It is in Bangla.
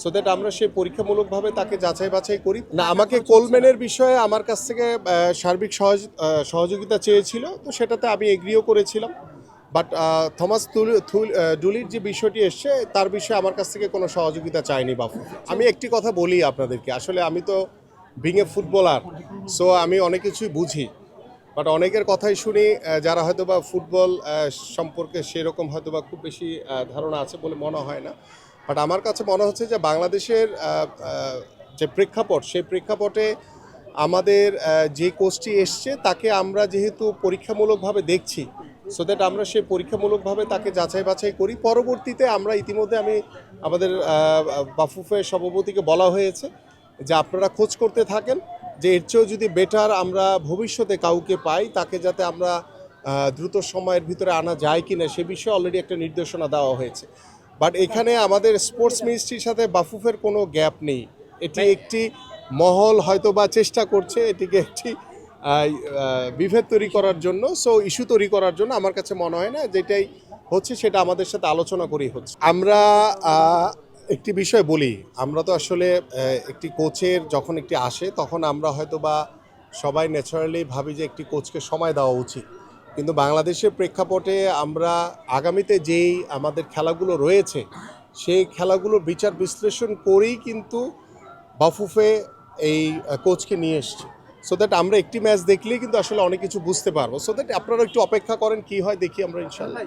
সো দ্যাট আমরা সেই পরীক্ষামূলকভাবে তাকে যাচাই বাছাই করি না। আমাকে কোলম্যানের বিষয়ে আমার কাছ থেকে সার্বিক সহযোগিতা চেয়েছিল, তো সেটাতে আমি এগ্রিও করেছিলাম। বাট থমাস ডুলির যে বিষয়টি এসছে তার বিষয়ে আমার কাছ থেকে কোনো সহযোগিতা চায়নি বাফু। আমি একটি কথা বলি আপনাদেরকে, আসলে আমি তো বিং এ ফুটবলার, সো আমি অনেক কিছুই বুঝি। বাট অনেকের কথাই শুনি যারা হয়তো বা ফুটবল সম্পর্কে সেরকম হয়তো বা খুব বেশি ধারণা আছে বলে মনে হয় না। বাট আমার কাছে মনে হচ্ছে যে বাংলাদেশের যে প্রেক্ষাপট, সেই প্রেক্ষাপটে আমাদের যে কোচটি এসছে তাকে আমরা যেহেতু পরীক্ষামূলকভাবে দেখছি, সো দ্যাট আমরা সেই পরীক্ষামূলকভাবে তাকে যাচাই বাছাই করি। পরবর্তীতে আমরা ইতিমধ্যে আমাদের বাফুফের সভাপতিকে বলা হয়েছে যে আপনারা খোঁজ করতে থাকেন, যে এর চেয়েও যদি বেটার আমরা ভবিষ্যতে কাউকে পাই তাকে যাতে আমরা দ্রুত সময়ের ভিতরে আনা যায় কিনা সে বিষয়ে অলরেডি একটা নির্দেশনা দেওয়া হয়েছে। বাট এখানে আমাদের স্পোর্টস মিনিস্ট্রির সাথে বাফুফের কোনো গ্যাপ নেই। এটি একটি মহল হয়তো বা চেষ্টা করছে এটিকে একটি বিভেদ তৈরি করার জন্য, সো ইস্যু তৈরি করার জন্য। আমার কাছে মনে হয় না যেটাই হচ্ছে সেটা আমাদের সাথে আলোচনা করেই হচ্ছে। আমরা একটি বিষয় বলি, আমরা তো আসলে একটি কোচের যখন একটি আসে তখন আমরা হয়তো বা সবাই ন্যাচারালি ভাবি যে একটি কোচকে সময় দেওয়া উচিত, কিন্তু বাংলাদেশের প্রেক্ষাপটে আমরা আগামীতে যেই আমাদের খেলাগুলো রয়েছে সেই খেলাগুলোর বিচার বিশ্লেষণ করেই কিন্তু বাফুফে এই কোচকে নিয়ে এসছে। সো দ্যাট আমরা একটি ম্যাচ দেখলেই কিন্তু আসলে অনেক কিছু বুঝতে পারবো। সো দ্যাট আপনারা একটু অপেক্ষা করেন কি হয়, দেখি আমরা ইনশাল্লাহ।